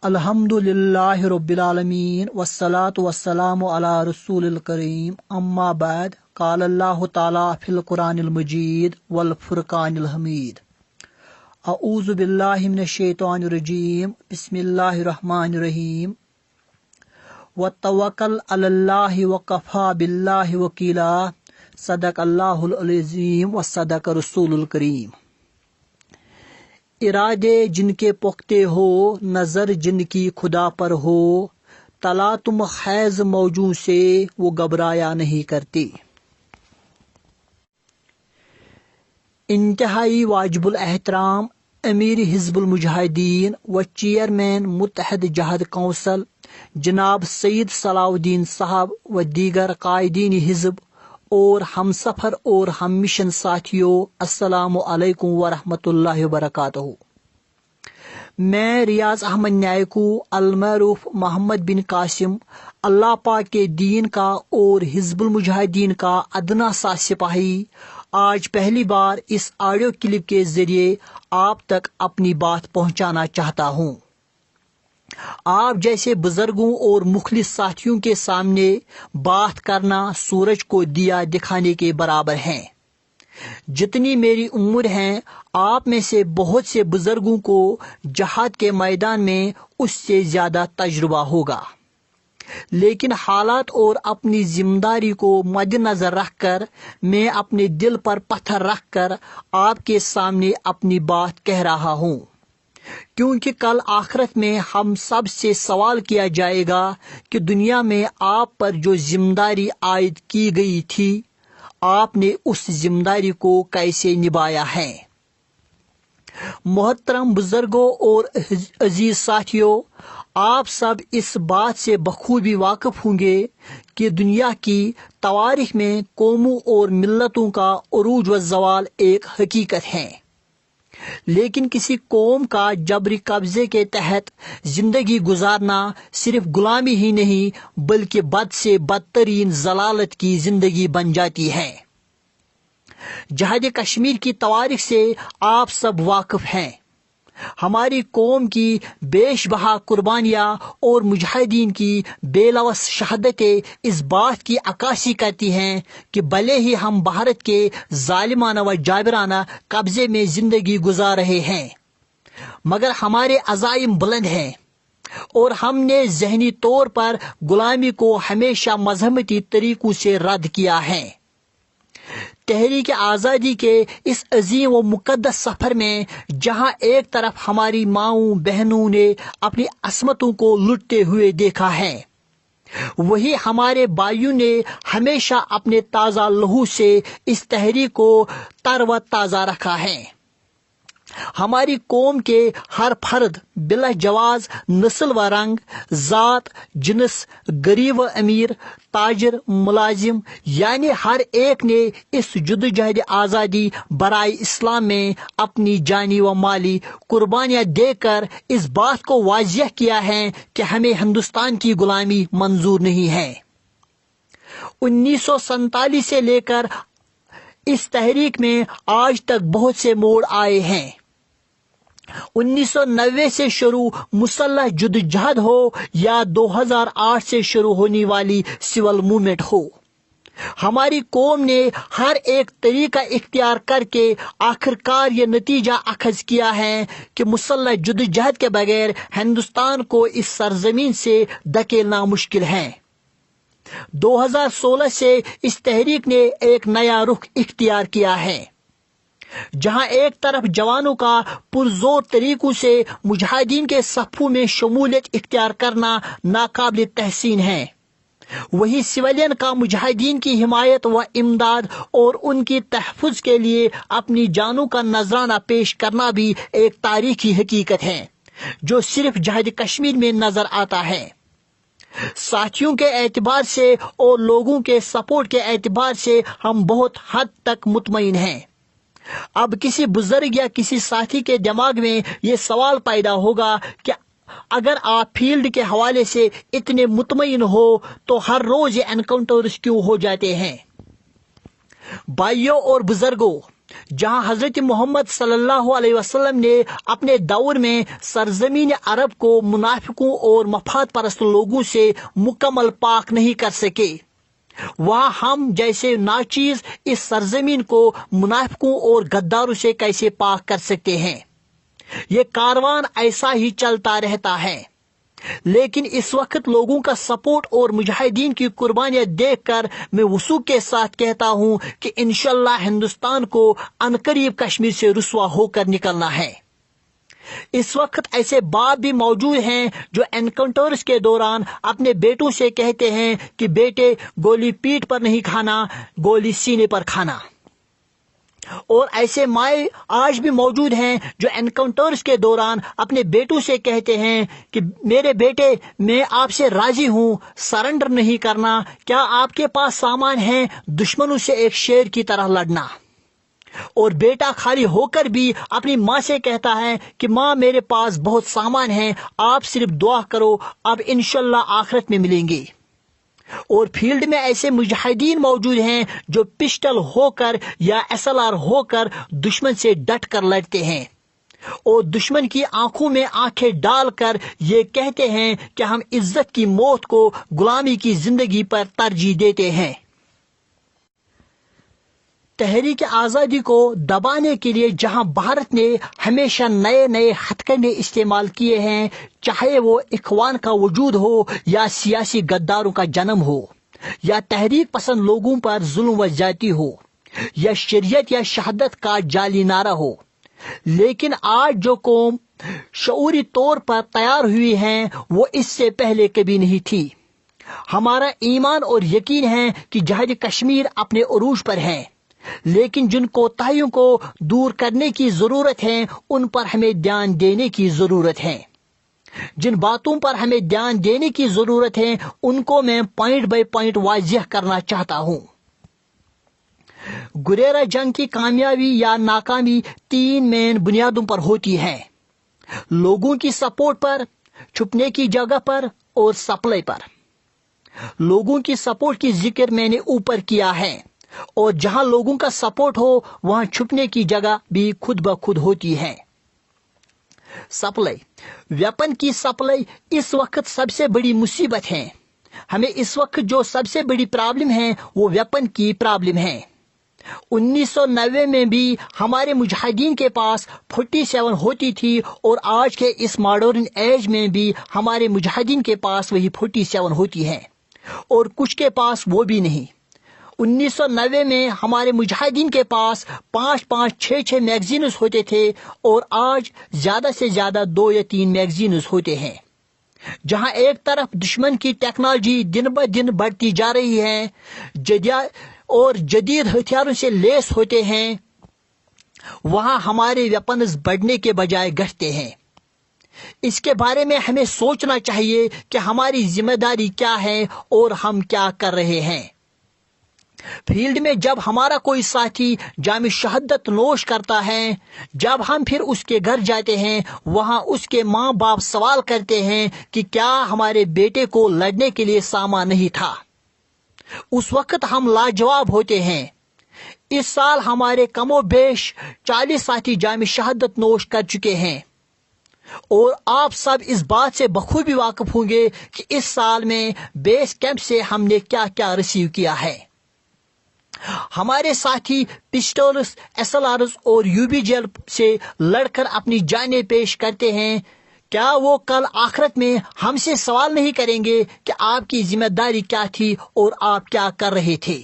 الحمدللہ رب العالمین والصلاة والسلام علی رسول الکریم اما بعد قال اللہ تعالی فی القرآن المجید والفرقان الحمید اعوذ باللہ من الشیطان الرجیم بسم اللہ الرحمن الرحیم وتوکل علی اللہ وکفی باللہ وکیلا صدق اللہ العظیم وصدق رسول الکریم۔ ارادے جن کے پختے ہو، نظر جن کی خدا پر ہو، تلا تم خیز موجوں سے وہ گھبرایا نہیں کرتے۔ انتہائی واجب الاحترام امیر حزب المجاہدین و چیئرمین متحد جہاد کونسل جناب سید صلاح الدین صاحب و دیگر قائدین حزب اور ہم سفر اور ہم مشن ساتھیوں، السلام علیکم ورحمۃ اللہ وبرکاتہ۔ میں ریاض احمد نیائکو المعروف محمد بن قاسم اللہ پاک کے دین کا اور حزب المجاہدین کا ادنا سا سپاہی آج پہلی بار اس آڈیو کلپ کے ذریعے آپ تک اپنی بات پہنچانا چاہتا ہوں۔ آپ جیسے بزرگوں اور مخلص ساتھیوں کے سامنے بات کرنا سورج کو دیا دکھانے کے برابر ہیں۔ جتنی میری عمر ہے، آپ میں سے بہت سے بزرگوں کو جہاد کے میدان میں اس سے زیادہ تجربہ ہوگا، لیکن حالات اور اپنی ذمہ داری کو مد نظر رکھ کر میں اپنے دل پر پتھر رکھ کر آپ کے سامنے اپنی بات کہہ رہا ہوں، کیونکہ کل آخرت میں ہم سب سے سوال کیا جائے گا کہ دنیا میں آپ پر جو ذمہ داری عائد کی گئی تھی، آپ نے اس ذمہ داری کو کیسے نبھایا ہے۔ محترم بزرگوں اور عزیز ساتھیوں، آپ سب اس بات سے بخوبی واقف ہوں گے کہ دنیا کی تواریخ میں قوموں اور ملتوں کا عروج و زوال ایک حقیقت ہے، لیکن کسی قوم کا جبری قبضے کے تحت زندگی گزارنا صرف غلامی ہی نہیں بلکہ بد سے بدترین ضلالت کی زندگی بن جاتی ہے۔ جہاد کشمیر کی تواریخ سے آپ سب واقف ہیں۔ ہماری قوم کی بیش بہا قربانیاں اور مجاہدین کی بے لوث شہادتیں اس بات کی عکاسی کرتی ہیں کہ بھلے ہی ہم بھارت کے ظالمانہ و جابرانہ قبضے میں زندگی گزار رہے ہیں، مگر ہمارے عزائم بلند ہیں اور ہم نے ذہنی طور پر غلامی کو ہمیشہ مذہبی طریقوں سے رد کیا ہے۔ تحریک آزادی کے اس عظیم و مقدس سفر میں جہاں ایک طرف ہماری ماؤں بہنوں نے اپنی عصمتوں کو لٹتے ہوئے دیکھا ہے، وہی ہمارے بھائیوں نے ہمیشہ اپنے تازہ لہو سے اس تحریک کو تر و تازہ رکھا ہے۔ ہماری قوم کے ہر فرد بلا جواز نسل و رنگ، ذات، جنس، غریب و امیر، تاجر، ملازم، یعنی ہر ایک نے اس جدوجہد آزادی برائے اسلام میں اپنی جانی و مالی قربانیاں دے کر اس بات کو واضح کیا ہے کہ ہمیں ہندوستان کی غلامی منظور نہیں ہے۔ 1947 سے لے کر اس تحریک میں آج تک بہت سے موڑ آئے ہیں۔ 1990 سے شروع مسلح جدوجہد ہو یا 2008 سے شروع ہونے والی سول موومنٹ ہو، ہماری قوم نے ہر ایک طریقہ اختیار کر کے آخرکار یہ نتیجہ اخذ کیا ہے کہ مسلح جدوجہد کے بغیر ہندوستان کو اس سرزمین سے دھکیلنا مشکل ہے۔ 2016 سے اس تحریک نے ایک نیا رخ اختیار کیا ہے، جہاں ایک طرف جوانوں کا پرزور طریقوں سے مجاہدین کے صفوں میں شمولیت اختیار کرنا ناقابل تحسین ہے، وہی سویلین کا مجاہدین کی حمایت و امداد اور ان کی تحفظ کے لیے اپنی جانوں کا نذرانہ پیش کرنا بھی ایک تاریخی حقیقت ہے جو صرف جہاد کشمیر میں نظر آتا ہے۔ ساتھیوں کے اعتبار سے اور لوگوں کے سپورٹ کے اعتبار سے ہم بہت حد تک مطمئن ہیں۔ اب کسی بزرگ یا کسی ساتھی کے دماغ میں یہ سوال پیدا ہوگا کہ اگر آپ فیلڈ کے حوالے سے اتنے مطمئن ہو تو ہر روز یہ انکاؤنٹرز کیوں ہو جاتے ہیں؟ بھائیوں اور بزرگوں، جہاں حضرت محمد صلی اللہ علیہ وسلم نے اپنے دور میں سرزمین عرب کو منافقوں اور مفاد پرست لوگوں سے مکمل پاک نہیں کر سکے، وہاں ہم جیسے ناچیز اس سرزمین کو منافقوں اور غداروں سے کیسے پاک کر سکتے ہیں؟ یہ کاروان ایسا ہی چلتا رہتا ہے، لیکن اس وقت لوگوں کا سپورٹ اور مجاہدین کی قربانیاں دیکھ کر میں وثوق کے ساتھ کہتا ہوں کہ انشاءاللہ ہندوستان کو عنقریب کشمیر سے رسوا ہو کر نکلنا ہے۔ اس وقت ایسے باپ بھی موجود ہیں جو انکاؤنٹرز کے دوران اپنے بیٹوں سے کہتے ہیں کہ بیٹے گولی پیٹھ پر نہیں کھانا، گولی سینے پر کھانا۔ اور ایسے مائیں آج بھی موجود ہیں جو انکاؤنٹرز کے دوران اپنے بیٹوں سے کہتے ہیں کہ میرے بیٹے میں آپ سے راضی ہوں، سرنڈر نہیں کرنا، کیا آپ کے پاس سامان ہے دشمنوں سے ایک شیر کی طرح لڑنا؟ اور بیٹا خالی ہو کر بھی اپنی ماں سے کہتا ہے کہ ماں میرے پاس بہت سامان ہے، آپ صرف دعا کرو، اب انشاءاللہ آخرت میں ملیں گے۔ اور فیلڈ میں ایسے مجاہدین موجود ہیں جو پسٹل ہو کر یا SLR ہو کر دشمن سے ڈٹ کر لڑتے ہیں اور دشمن کی آنکھوں میں آنکھیں ڈال کر یہ کہتے ہیں کہ ہم عزت کی موت کو غلامی کی زندگی پر ترجیح دیتے ہیں۔ تحریک آزادی کو دبانے کے لیے جہاں بھارت نے ہمیشہ نئے نئے ہتھ کنڈے استعمال کیے ہیں، چاہے وہ اخوان کا وجود ہو یا سیاسی غداروں کا جنم ہو یا تحریک پسند لوگوں پر ظلم و زیادتی ہو یا شریعت یا شہادت کا جعلی نعرہ ہو، لیکن آج جو قوم شعوری طور پر تیار ہوئی ہے وہ اس سے پہلے کبھی نہیں تھی۔ ہمارا ایمان اور یقین ہے کہ جہاد کشمیر اپنے عروج پر ہے، لیکن جن کوتاہیوں کو دور کرنے کی ضرورت ہے ان پر ہمیں دھیان دینے کی ضرورت ہے۔ جن باتوں پر ہمیں دھیان دینے کی ضرورت ہے ان کو میں پوائنٹ بائی پوائنٹ واضح کرنا چاہتا ہوں۔ گریرہ جنگ کی کامیابی یا ناکامی 3 مین بنیادوں پر ہوتی ہے: لوگوں کی سپورٹ پر، چھپنے کی جگہ پر اور سپلائی پر۔ لوگوں کی سپورٹ کی ذکر میں نے اوپر کیا ہے، اور جہاں لوگوں کا سپورٹ ہو وہاں چھپنے کی جگہ بھی خود بخود ہوتی ہے۔ سپلائی، ویپن کی سپلائی اس وقت سب سے بڑی مصیبت ہے۔ ہمیں اس وقت جو سب سے بڑی پرابلم ہے وہ ویپن کی پرابلم ہے۔ 1990 میں بھی ہمارے مجاہدین کے پاس 47 ہوتی تھی، اور آج کے اس ماڈرن ایج میں بھی ہمارے مجاہدین کے پاس وہی 47 ہوتی ہے، اور کچھ کے پاس وہ بھی نہیں۔ 1990 میں ہمارے مجاہدین کے پاس 5 6 میگزینز ہوتے تھے، اور آج زیادہ سے زیادہ 2 یا 3 میگزینز ہوتے ہیں۔ جہاں ایک طرف دشمن کی ٹیکنالوجی دن بہ دن بڑھتی جا رہی ہے اور جدید ہتھیاروں سے لیس ہوتے ہیں، وہاں ہمارے ویپنز بڑھنے کے بجائے گھٹتے ہیں۔ اس کے بارے میں ہمیں سوچنا چاہیے کہ ہماری ذمہ داری کیا ہے اور ہم کیا کر رہے ہیں۔ فیلڈ میں جب ہمارا کوئی ساتھی جام شہادت نوش کرتا ہے، جب ہم پھر اس کے گھر جاتے ہیں، وہاں اس کے ماں باپ سوال کرتے ہیں کہ کیا ہمارے بیٹے کو لڑنے کے لیے سامان نہیں تھا؟ اس وقت ہم لاجواب ہوتے ہیں۔ اس سال ہمارے کم و بیش 40 ساتھی جام شہادت نوش کر چکے ہیں، اور آپ سب اس بات سے بخوبی واقف ہوں گے کہ اس سال میں بیس کیمپ سے ہم نے کیا کیا ریسیو کیا ہے۔ ہمارے ساتھی پسٹلز، SLRs اور UBGL سے لڑ کر اپنی جانیں پیش کرتے ہیں۔ کیا وہ کل آخرت میں ہم سے سوال نہیں کریں گے کہ آپ کی ذمہ داری کیا تھی اور آپ کیا کر رہے تھے؟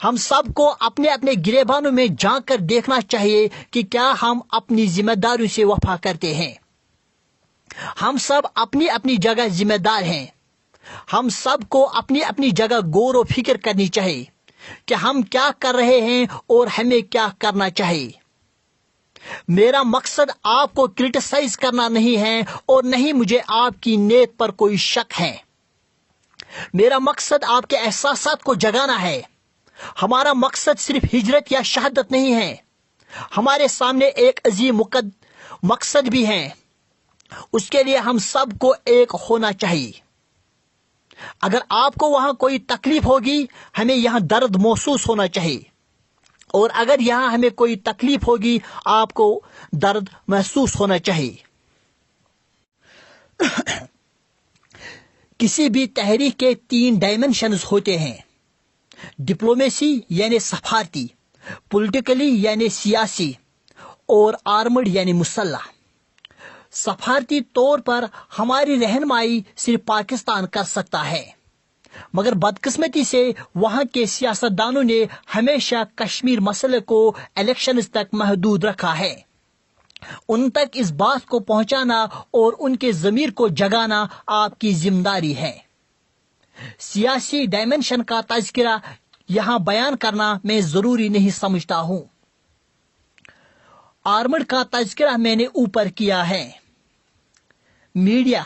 ہم سب کو اپنے اپنے گریبانوں میں جھانک کر دیکھنا چاہیے کہ کیا ہم اپنی ذمہ داریوں سے وفا کرتے ہیں۔ ہم سب اپنی اپنی جگہ ذمہ دار ہیں۔ ہم سب کو اپنی اپنی جگہ غور و فکر کرنی چاہیے کہ ہم کیا کر رہے ہیں اور ہمیں کیا کرنا چاہیے۔ میرا مقصد آپ کو کرٹیسائز کرنا نہیں ہے، اور نہیں مجھے آپ کی نیت پر کوئی شک ہے۔ میرا مقصد آپ کے احساسات کو جگانا ہے۔ ہمارا مقصد صرف ہجرت یا شہادت نہیں ہے، ہمارے سامنے ایک عظیم مقصد بھی ہے۔ اس کے لیے ہم سب کو ایک ہونا چاہیے۔ اگر آپ کو وہاں کوئی تکلیف ہوگی، ہمیں یہاں درد محسوس ہونا چاہیے، اور اگر یہاں ہمیں کوئی تکلیف ہوگی آپ کو درد محسوس ہونا چاہیے۔ کسی بھی تحریک کے 3 ڈائمنشنز ہوتے ہیں: ڈپلومیسی یعنی سفارتی، پولیٹیکلی یعنی سیاسی، اور آرمڈ یعنی مسلح۔ سفارتی طور پر ہماری رہنمائی صرف پاکستان کر سکتا ہے، مگر بدقسمتی سے وہاں کے سیاستدانوں نے ہمیشہ کشمیر مسئلے کو الیکشنز تک محدود رکھا ہے۔ ان تک اس بات کو پہنچانا اور ان کے ضمیر کو جگانا آپ کی ذمہ داری ہے۔ سیاسی ڈائمنشن کا تذکرہ یہاں بیان کرنا میں ضروری نہیں سمجھتا ہوں۔ آرمڈ کا تذکرہ میں نے اوپر کیا ہے۔ میڈیا،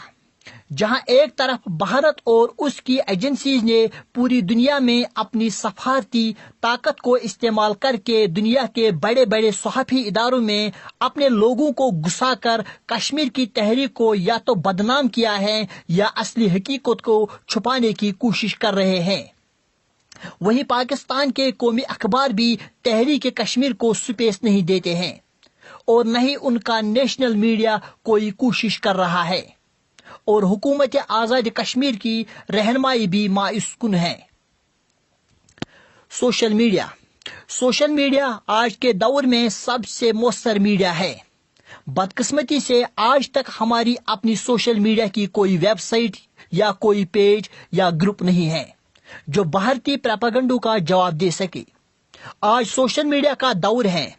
جہاں ایک طرف بھارت اور اس کی ایجنسیز نے پوری دنیا میں اپنی سفارتی طاقت کو استعمال کر کے دنیا کے بڑے بڑے صحافی اداروں میں اپنے لوگوں کو گھسا کر کشمیر کی تحریک کو یا تو بدنام کیا ہے یا اصلی حقیقت کو چھپانے کی کوشش کر رہے ہیں، وہیں پاکستان کے قومی اخبار بھی تحریک کشمیر کو سپیس نہیں دیتے ہیں، اور نہ ہی ان کا نیشنل میڈیا کوئی کوشش کر رہا ہے، اور حکومت آزاد کشمیر کی رہنمائی بھی مایوس کن ہے۔ سوشل میڈیا آج کے دور میں سب سے مؤثر میڈیا ہے۔ بدقسمتی سے آج تک ہماری اپنی سوشل میڈیا کی کوئی ویب سائٹ یا کوئی پیج یا گروپ نہیں ہے جو بھارتی پروپیگنڈا کا جواب دے سکے۔ آج سوشل میڈیا کا دور ہے۔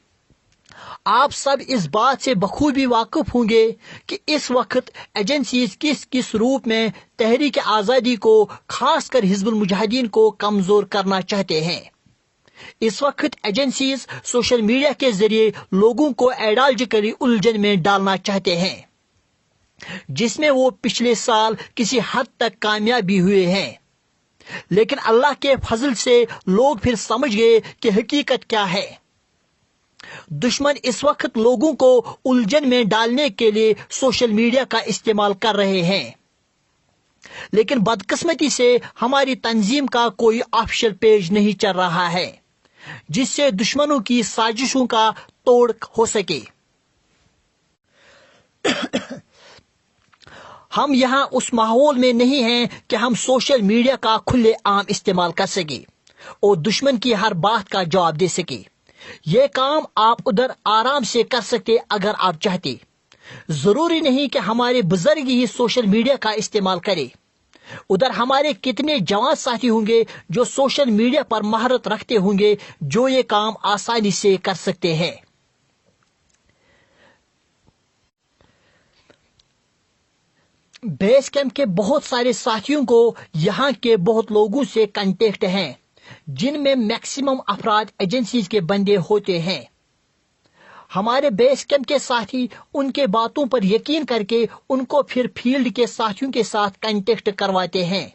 آپ سب اس بات سے بخوبی واقف ہوں گے کہ اس وقت ایجنسیز کس روپ میں تحریک آزادی کو، خاص کر حزب المجاہدین کو کمزور کرنا چاہتے ہیں۔ اس وقت ایجنسیز سوشل میڈیا کے ذریعے لوگوں کو آئیڈیالوجیکلی الجھن میں ڈالنا چاہتے ہیں، جس میں وہ پچھلے سال کسی حد تک کامیاب بھی ہوئے ہیں، لیکن اللہ کے فضل سے لوگ پھر سمجھ گئے کہ حقیقت کیا ہے۔ دشمن اس وقت لوگوں کو الجھن میں ڈالنے کے لیے سوشل میڈیا کا استعمال کر رہے ہیں، لیکن بدقسمتی سے ہماری تنظیم کا کوئی آفیشیل پیج نہیں چل رہا ہے جس سے دشمنوں کی سازشوں کا توڑ ہو سکے۔ ہم یہاں اس ماحول میں نہیں ہیں کہ ہم سوشل میڈیا کا کھلے عام استعمال کر سکیں اور دشمن کی ہر بات کا جواب دے سکیں۔ یہ کام آپ ادھر آرام سے کر سکتے اگر آپ چاہتے۔ ضروری نہیں کہ ہمارے بزرگ ہی سوشل میڈیا کا استعمال کرے۔ ادھر ہمارے کتنے جوان ساتھی ہوں گے جو سوشل میڈیا پر مہارت رکھتے ہوں گے، جو یہ کام آسانی سے کر سکتے ہیں۔ بیس کیمپ کے بہت سارے ساتھیوں کو یہاں کے بہت لوگوں سے کنٹیکٹ ہیں، جن میں میکسیمم افراد ایجنسیز کے بندے ہوتے ہیں۔ ہمارے بیس کیمپ کے ساتھی ان کے باتوں پر یقین کر کے ان کو پھر فیلڈ کے ساتھیوں کے ساتھ کنٹیکٹ کرواتے ہیں،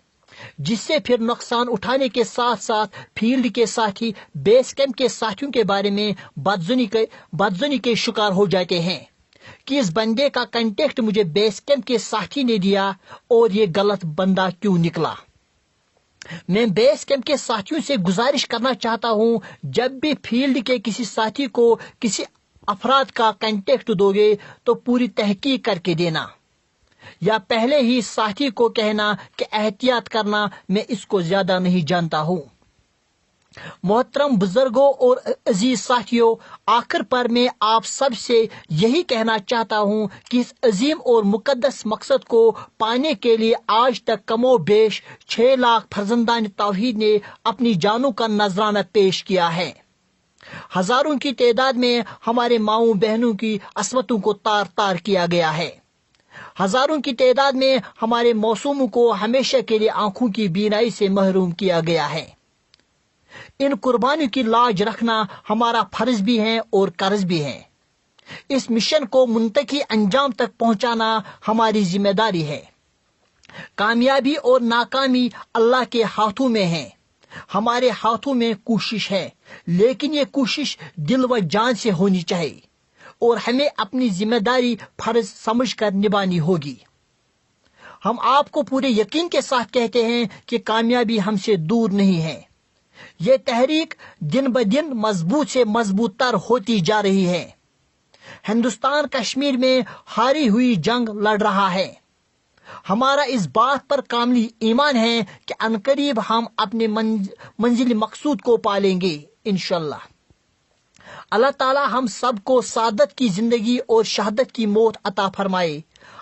جس سے پھر نقصان اٹھانے کے ساتھ ساتھ فیلڈ کے ساتھی بیس کیمپ کے ساتھیوں کے بارے میں بدظنی کے شکار ہو جاتے ہیں کہ اس بندے کا کنٹیکٹ مجھے بیس کیمپ کے ساتھی نے دیا اور یہ غلط بندہ کیوں نکلا۔ میں بیس کیمپ کے ساتھیوں سے گزارش کرنا چاہتا ہوں، جب بھی فیلڈ کے کسی ساتھی کو کسی افراد کا کنٹیکٹ دو گے تو پوری تحقیق کر کے دینا، یا پہلے ہی ساتھی کو کہنا کہ احتیاط کرنا، میں اس کو زیادہ نہیں جانتا ہوں۔ محترم بزرگوں اور عزیز ساتھیوں، آخر پر میں آپ سب سے یہی کہنا چاہتا ہوں کہ اس عظیم اور مقدس مقصد کو پانے کے لیے آج تک کم و بیش 6 لاکھ فرزندان توحید نے اپنی جانوں کا نذرانہ پیش کیا ہے۔ ہزاروں کی تعداد میں ہمارے ماؤں بہنوں کی عصمتوں کو تار تار کیا گیا ہے۔ ہزاروں کی تعداد میں ہمارے معصوموں کو ہمیشہ کے لیے آنکھوں کی بینائی سے محروم کیا گیا ہے۔ ان قربانیوں کی لاج رکھنا ہمارا فرض بھی ہے اور قرض بھی ہے۔ اس مشن کو منطقی انجام تک پہنچانا ہماری ذمہ داری ہے۔ کامیابی اور ناکامی اللہ کے ہاتھوں میں ہے، ہمارے ہاتھوں میں کوشش ہے، لیکن یہ کوشش دل و جان سے ہونی چاہیے اور ہمیں اپنی ذمہ داری فرض سمجھ کر نبھانی ہوگی۔ ہم آپ کو پورے یقین کے ساتھ کہتے ہیں کہ کامیابی ہم سے دور نہیں ہے، یہ تحریک دن بدن مضبوط سے مضبوط تر ہوتی جا رہی ہے۔ ہندوستان کشمیر میں ہاری ہوئی جنگ لڑ رہا ہے۔ ہمارا اس بات پر کامل ایمان ہے کہ عنقریب ہم اپنے منزل مقصود کو پالیں گے انشاءاللہ۔ اللہ تعالی ہم سب کو سعادت کی زندگی اور شہادت کی موت عطا فرمائے۔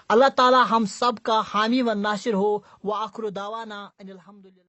اللہ تعالی ہم سب کا حامی و ناصر ہو۔ وآخر دعوانا ان الحمدللہ۔